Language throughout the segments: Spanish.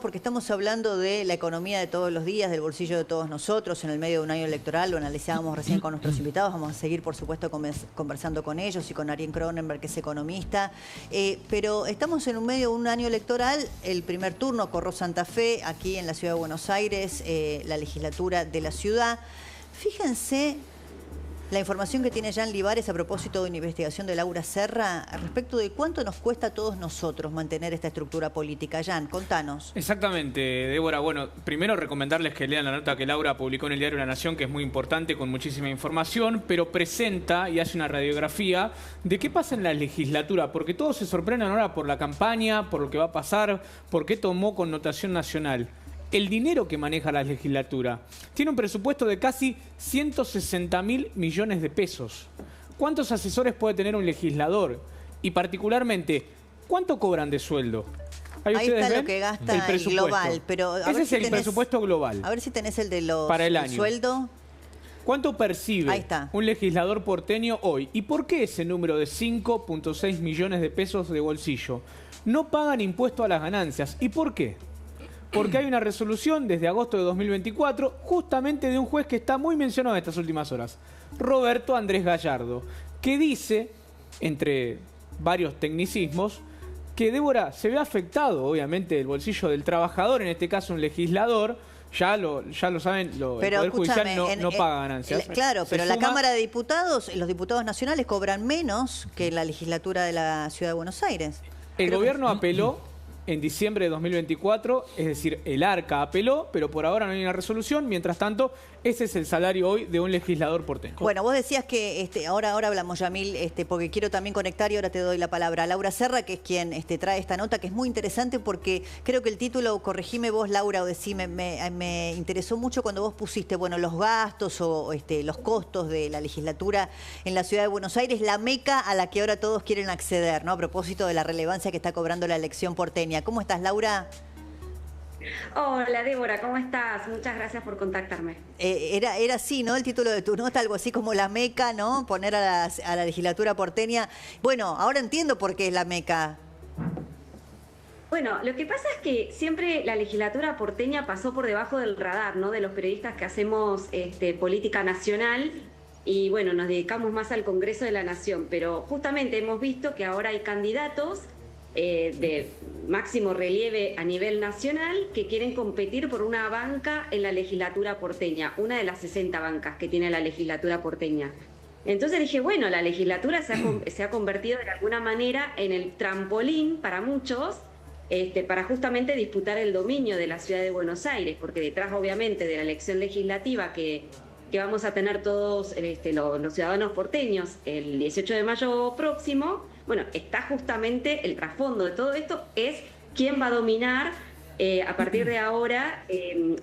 porque estamos hablando de la economía de todos los días, del bolsillo de todos nosotros, en el medio de un año electoral. Lo analizábamos recién con nuestros invitados. Vamos a seguir, por supuesto, conversando con ellos y con Ariel Cronenberg, que es economista. Pero estamos en un medio de un año electoral. El primer turno corrió Santa Fe, aquí en la ciudad de Buenos Aires, la legislatura de la ciudad. Fíjense la información que tiene Jan Libares a propósito de una investigación de Laura Serra respecto de cuánto nos cuesta a todos nosotros mantener esta estructura política. Jan, contanos. Exactamente, Débora. Bueno, primero recomendarles que lean la nota que Laura publicó en el diario La Nación, que es muy importante, con muchísima información, pero presenta y hace una radiografía de qué pasa en la legislatura, porque todos se sorprenden ahora por la campaña, por lo que va a pasar, por qué tomó connotación nacional. El dinero que maneja la legislatura tiene un presupuesto de casi 160.000 millones de pesos. ¿Cuántos asesores puede tener un legislador? Y particularmente, ¿cuánto cobran de sueldo? Ahí está lo que gasta el global. Pero ese es el presupuesto global. A ver si tenés el de los para el año. Sueldo. ¿Cuánto percibe un legislador porteño hoy? ¿Y por qué ese número de 5.6 millones de pesos de bolsillo? No pagan impuesto a las ganancias. ¿Y por qué? Porque hay una resolución desde agosto de 2024, justamente de un juez que está muy mencionado en estas últimas horas, Roberto Andrés Gallardo, que dice, entre varios tecnicismos, que Débora se ve afectado, obviamente, el bolsillo del trabajador, en este caso un legislador. Ya lo saben, el Poder Judicial no paga ganancias. Claro, pero la Cámara de Diputados, los diputados nacionales cobran menos que la legislatura de la Ciudad de Buenos Aires. El gobierno apeló en diciembre de 2024, es decir, el ARCA apeló, pero por ahora no hay una resolución. Mientras tanto, ese es el salario hoy de un legislador porteño. Bueno, vos decías que ahora hablamos, Yamil, porque quiero también conectar y ahora te doy la palabra a Laura Serra, que es quien trae esta nota, que es muy interesante porque creo que el título, corregime vos, Laura, o decime, me interesó mucho cuando vos pusiste, bueno, los gastos o los costos de la legislatura en la ciudad de Buenos Aires, la meca a la que ahora todos quieren acceder, ¿no? A propósito de la relevancia que está cobrando la elección porteña. ¿Cómo estás, Laura? Hola, Débora, ¿cómo estás? Muchas gracias por contactarme. Era así, ¿no? El título de tu nota, algo así como la meca, ¿no? Poner a la legislatura porteña. Bueno, ahora entiendo por qué es la meca. Bueno, lo que pasa es que siempre la legislatura porteña pasó por debajo del radar, ¿no? De los periodistas que hacemos política nacional y, bueno, nos dedicamos más al Congreso de la Nación. Pero justamente hemos visto que ahora hay candidatos de máximo relieve a nivel nacional que quieren competir por una banca en la legislatura porteña, una de las 60 bancas que tiene la legislatura porteña. Entonces dije, bueno, la legislatura se ha convertido de alguna manera en el trampolín para muchos, para justamente disputar el dominio de la ciudad de Buenos Aires, porque detrás obviamente de la elección legislativa que vamos a tener todos los ciudadanos porteños el 18 de mayo próximo, bueno, está justamente el trasfondo de todo esto, es quién va a dominar a partir de ahora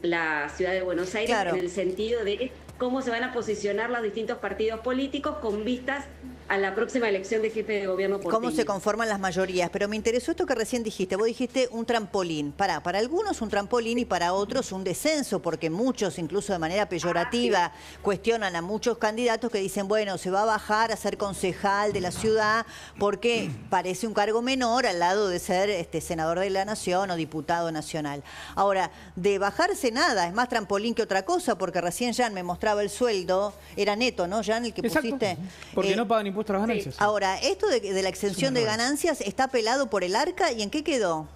la ciudad de Buenos Aires, en el sentido de cómo se van a posicionar los distintos partidos políticos con vistas a la próxima elección de jefe de gobierno porteño. Cómo se conforman las mayorías. Pero me interesó esto que recién dijiste. Vos dijiste un trampolín. Para algunos un trampolín y para otros un descenso, porque muchos, incluso de manera peyorativa, cuestionan a muchos candidatos que dicen, bueno, se va a bajar a ser concejal de la ciudad porque parece un cargo menor al lado de ser senador de la Nación o diputado nacional. Ahora, de bajarse nada, es más trampolín que otra cosa, porque recién Jan me mostraba el sueldo, era neto, ¿no, Jan, el que pusiste? Porque no pagan impuestos a las ganancias. Sí. Ahora, esto de la exención de ganancias está apelado por el ARCA, ¿y en qué quedó?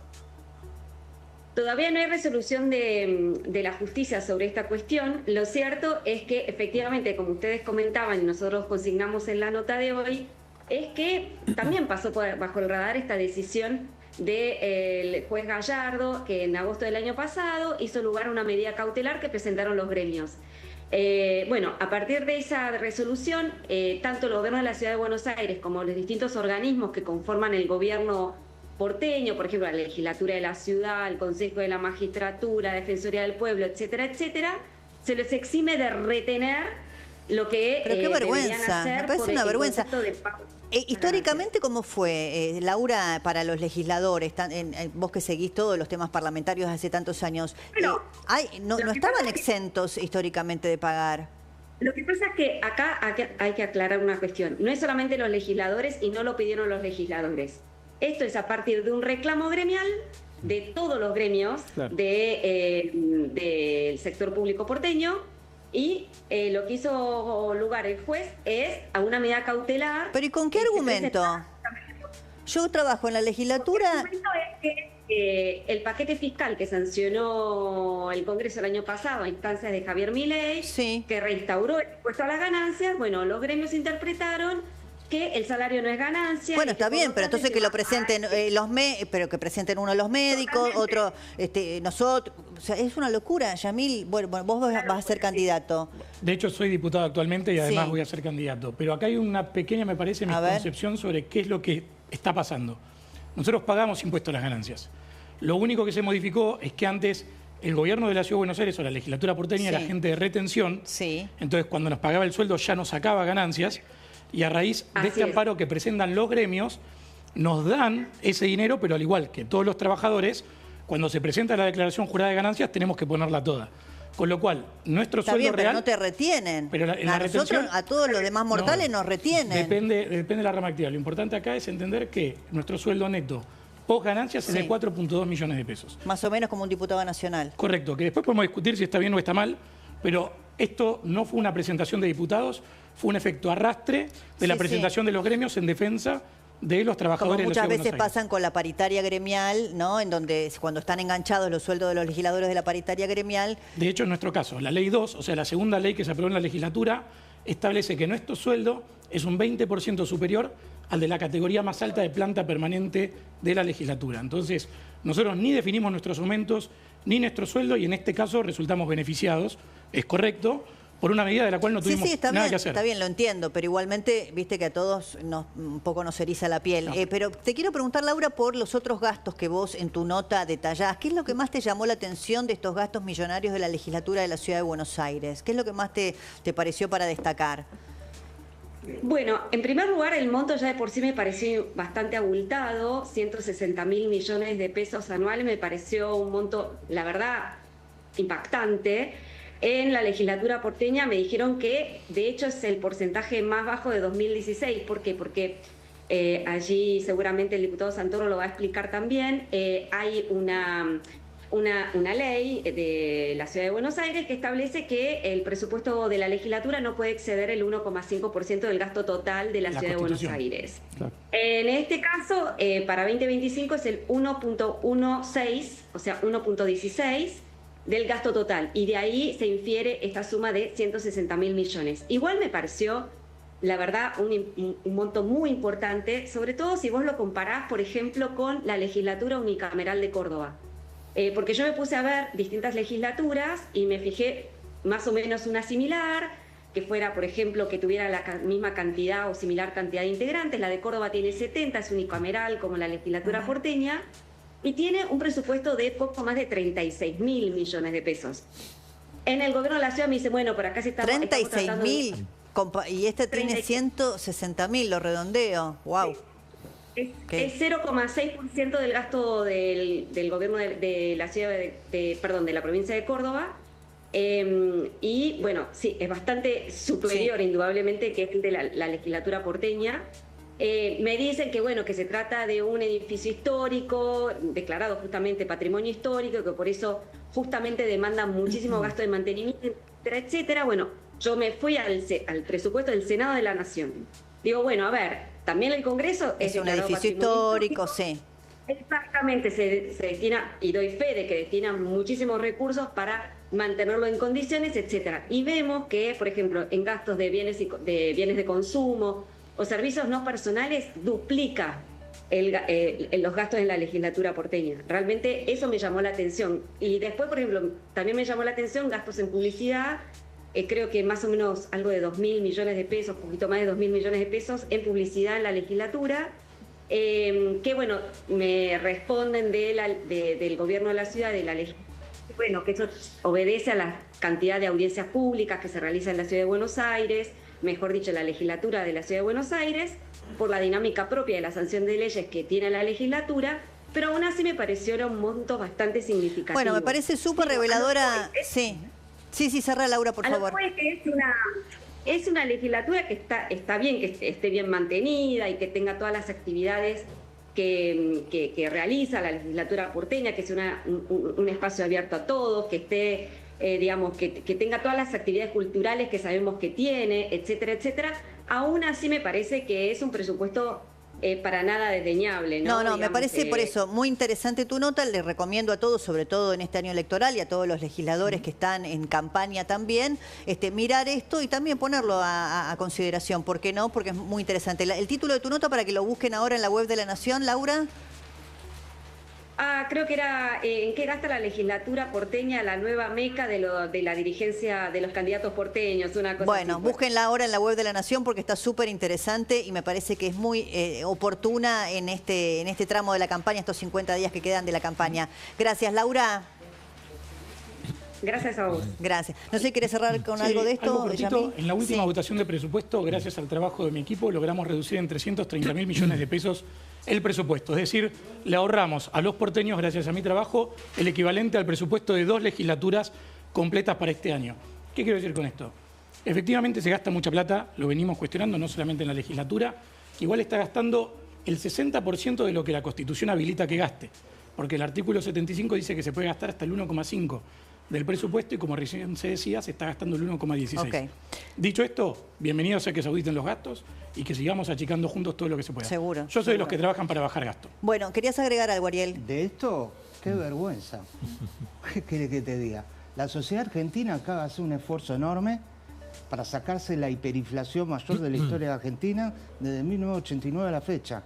Todavía no hay resolución de la justicia sobre esta cuestión. Lo cierto es que efectivamente, como ustedes comentaban y nosotros consignamos en la nota de hoy, es que también pasó bajo el radar esta decisión del juez Gallardo, que en agosto del año pasado hizo lugar a una medida cautelar que presentaron los gremios. Bueno, a partir de esa resolución, tanto el gobierno de la Ciudad de Buenos Aires como los distintos organismos que conforman el gobierno porteño, por ejemplo, la legislatura de la ciudad, el Consejo de la Magistratura, la Defensoría del Pueblo, etcétera, etcétera, se les exime de retener lo que Pero qué vergüenza, hacer me parece una vergüenza. Históricamente, Gracias. ¿cómo fue, Laura, para los legisladores? Vos que seguís todos los temas parlamentarios hace tantos años, Bueno, no estaban exentos históricamente de pagar. Lo que pasa es que acá hay que aclarar una cuestión. No es solamente los legisladores y no lo pidieron los legisladores. Esto es a partir de un reclamo gremial de todos los gremios del sector público porteño, y lo que hizo lugar el juez es a una medida cautelar. ¿Pero y con qué argumento? Yo trabajo en la legislatura. El argumento es que el paquete fiscal que sancionó el Congreso el año pasado a instancias de Javier Milei, que reinstauró el impuesto a las ganancias, bueno, los gremios interpretaron que el salario no es ganancia. Bueno, está bien, pero entonces que lo presenten pero que presenten uno los médicos, otro nosotros. O sea, es una locura, Yamil. Bueno, vos vas a ser candidato. De hecho, soy diputado actualmente y además voy a ser candidato. Pero acá hay una pequeña, me parece, misconcepción sobre qué es lo que está pasando. Nosotros pagamos impuestos a las ganancias. Lo único que se modificó es que antes el gobierno de la Ciudad de Buenos Aires o la legislatura porteña era gente de retención. Entonces, cuando nos pagaba el sueldo ya nos sacaba ganancias. Y a raíz de este amparo que presentan los gremios, nos dan ese dinero, pero al igual que todos los trabajadores, cuando se presenta la declaración jurada de ganancias, tenemos que ponerla toda. Con lo cual, nuestro sueldo real... Pero no te retienen. Pero la retención, a todos los demás mortales nos retienen. Depende de la rama activa. Lo importante acá es entender que nuestro sueldo neto post ganancias es de 4.2 millones de pesos. Más o menos como un diputado nacional. Correcto, que después podemos discutir si está bien o está mal, pero esto no fue una presentación de diputados, fue un efecto arrastre de la presentación de los gremios en defensa de los trabajadores. Como muchas veces pasan con la paritaria gremial, ¿no? En donde cuando están enganchados los sueldos de los legisladores de la paritaria gremial. De hecho, en nuestro caso, la ley 2, o sea, la segunda ley que se aprobó en la legislatura, establece que nuestro sueldo es un 20% superior al de la categoría más alta de planta permanente de la legislatura. Entonces, nosotros ni definimos nuestros aumentos ni nuestro sueldo y en este caso resultamos beneficiados, es correcto, por una medida de la cual no tuvimos nada que hacer. Está bien, lo entiendo, pero igualmente, viste que a todos un poco nos eriza la piel. Pero te quiero preguntar, Laura, por los otros gastos que vos en tu nota detallás. ¿Qué es lo que más te llamó la atención de estos gastos millonarios de la legislatura de la Ciudad de Buenos Aires? ¿Qué es lo que más te pareció para destacar? Bueno, en primer lugar, el monto ya de por sí me pareció bastante abultado, 160.000 millones de pesos anuales, me pareció un monto, la verdad, impactante. En la legislatura porteña me dijeron que, de hecho, es el porcentaje más bajo de 2016. ¿Por qué? Porque allí seguramente el diputado Santoro lo va a explicar también. Hay una ley de la Ciudad de Buenos Aires que establece que el presupuesto de la legislatura no puede exceder el 1,5% del gasto total de la Ciudad de Buenos Aires. Claro. En este caso, para 2025 es el 1,16, o sea, 1,16 del gasto total. Y de ahí se infiere esta suma de 160.000 millones. Igual me pareció, la verdad, un monto muy importante, sobre todo si vos lo comparás, por ejemplo, con la legislatura unicameral de Córdoba. Porque yo me puse a ver distintas legislaturas y me fijé más o menos una similar, que fuera, por ejemplo, que tuviera la misma cantidad o similar cantidad de integrantes. La de Córdoba tiene 70, es unicameral como la legislatura porteña, y tiene un presupuesto de poco más de 36.000 millones de pesos. En el gobierno de la ciudad me dice, bueno, por acá se está... 36.000, y este tiene 160.000, lo redondeo. Wow. Es 0,6% del gasto del gobierno de la ciudad de la provincia de Córdoba. Y bueno, sí, es bastante superior indudablemente que es de la legislatura porteña. Me dicen que bueno, que se trata de un edificio histórico, declarado justamente patrimonio histórico, que por eso justamente demanda muchísimo gasto de mantenimiento, etcétera, etcétera. Bueno, yo me fui al presupuesto del Senado de la Nación. Digo, bueno, a ver, también el Congreso es un edificio histórico, sí. Exactamente, se destina, y doy fe de que destina muchísimos recursos para mantenerlo en condiciones, etcétera. Y vemos que, por ejemplo, en gastos de bienes de consumo o servicios no personales, duplica los gastos en la legislatura porteña. Realmente eso me llamó la atención. Y después, por ejemplo, también me llamó la atención gastos en publicidad. Creo que más o menos algo de 2.000 millones de pesos, poquito más de 2.000 millones de pesos en publicidad en la legislatura, que bueno, me responden del gobierno de la ciudad, de la legislatura, bueno, que eso obedece a la cantidad de audiencias públicas que se realizan en la Ciudad de Buenos Aires, mejor dicho, la legislatura de la Ciudad de Buenos Aires, por la dinámica propia de la sanción de leyes que tiene la legislatura, pero aún así me pareció un monto bastante significativo. Bueno, me parece súper reveladora, sí. Sí, cerra, Laura, por favor. Es una legislatura que está bien, que esté bien mantenida y que tenga todas las actividades que realiza la legislatura porteña, que es un espacio abierto a todos, que esté, digamos, que tenga todas las actividades culturales que sabemos que tiene, etcétera, etcétera. Aún así me parece que es un presupuesto para nada desdeñable, ¿no? No, me parece por eso muy interesante tu nota. Le recomiendo a todos, sobre todo en este año electoral, y a todos los legisladores que están en campaña también, mirar esto y también ponerlo a consideración. ¿Por qué no? Porque es muy interesante. El título de tu nota, para que lo busquen ahora en la web de La Nación, Laura. Creo que era ¿en qué gasta la legislatura porteña, la nueva meca de la dirigencia de los candidatos porteños? Una cosa bueno, así, búsquenla ahora en la web de La Nación porque está súper interesante y me parece que es muy oportuna en este tramo de la campaña, estos 50 días que quedan de la campaña. Gracias, Laura. Gracias a vos. Gracias. No sé, ¿querés cerrar con algo de esto? Algo cortito. En la última votación de presupuesto, gracias al trabajo de mi equipo, logramos reducir en 330.000 millones de pesos el presupuesto. Es decir, le ahorramos a los porteños, gracias a mi trabajo, el equivalente al presupuesto de 2 legislaturas completas para este año. ¿Qué quiero decir con esto? Efectivamente se gasta mucha plata, lo venimos cuestionando, no solamente en la legislatura, igual está gastando el 60% de lo que la Constitución habilita que gaste, porque el artículo 75 dice que se puede gastar hasta el 1,5% del presupuesto y, como recién se decía, se está gastando el 1,16%. Okay. Dicho esto, bienvenido sea que se auditen los gastos y que sigamos achicando juntos todo lo que se pueda. Seguro. Yo soy de los que trabajan para bajar gastos. Bueno, ¿querías agregar algo, Ariel? De esto, qué vergüenza. ¿Qué quiere que te diga? La sociedad argentina acaba de hacer un esfuerzo enorme para sacarse la hiperinflación mayor de la historia de Argentina desde 1989 a la fecha.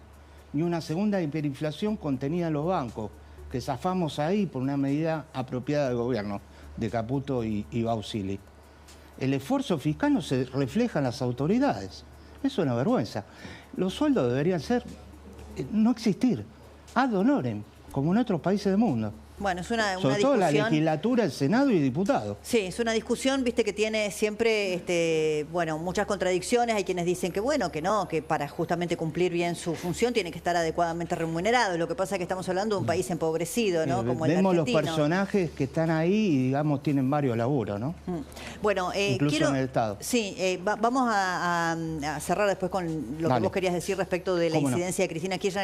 Y una segunda hiperinflación contenida en los bancos, que zafamos ahí por una medida apropiada del gobierno de Caputo y Bausili. El esfuerzo fiscal no se refleja en las autoridades. Es una vergüenza. Los sueldos deberían no existir, ad honorem, como en otros países del mundo. Bueno, es una Sobre todo la legislatura, el Senado y diputados. Sí, es una discusión, viste, que tiene siempre, bueno, muchas contradicciones. Hay quienes dicen que bueno, que no, que para justamente cumplir bien su función tiene que estar adecuadamente remunerado. Lo que pasa es que estamos hablando de un país empobrecido, ¿no? Como el vemos argentino. Los personajes que están ahí y, digamos, tienen varios laburos, ¿no? Bueno, incluso en el Estado. Sí, vamos a cerrar después con lo que vos querías decir respecto de la incidencia de Cristina Kirchner.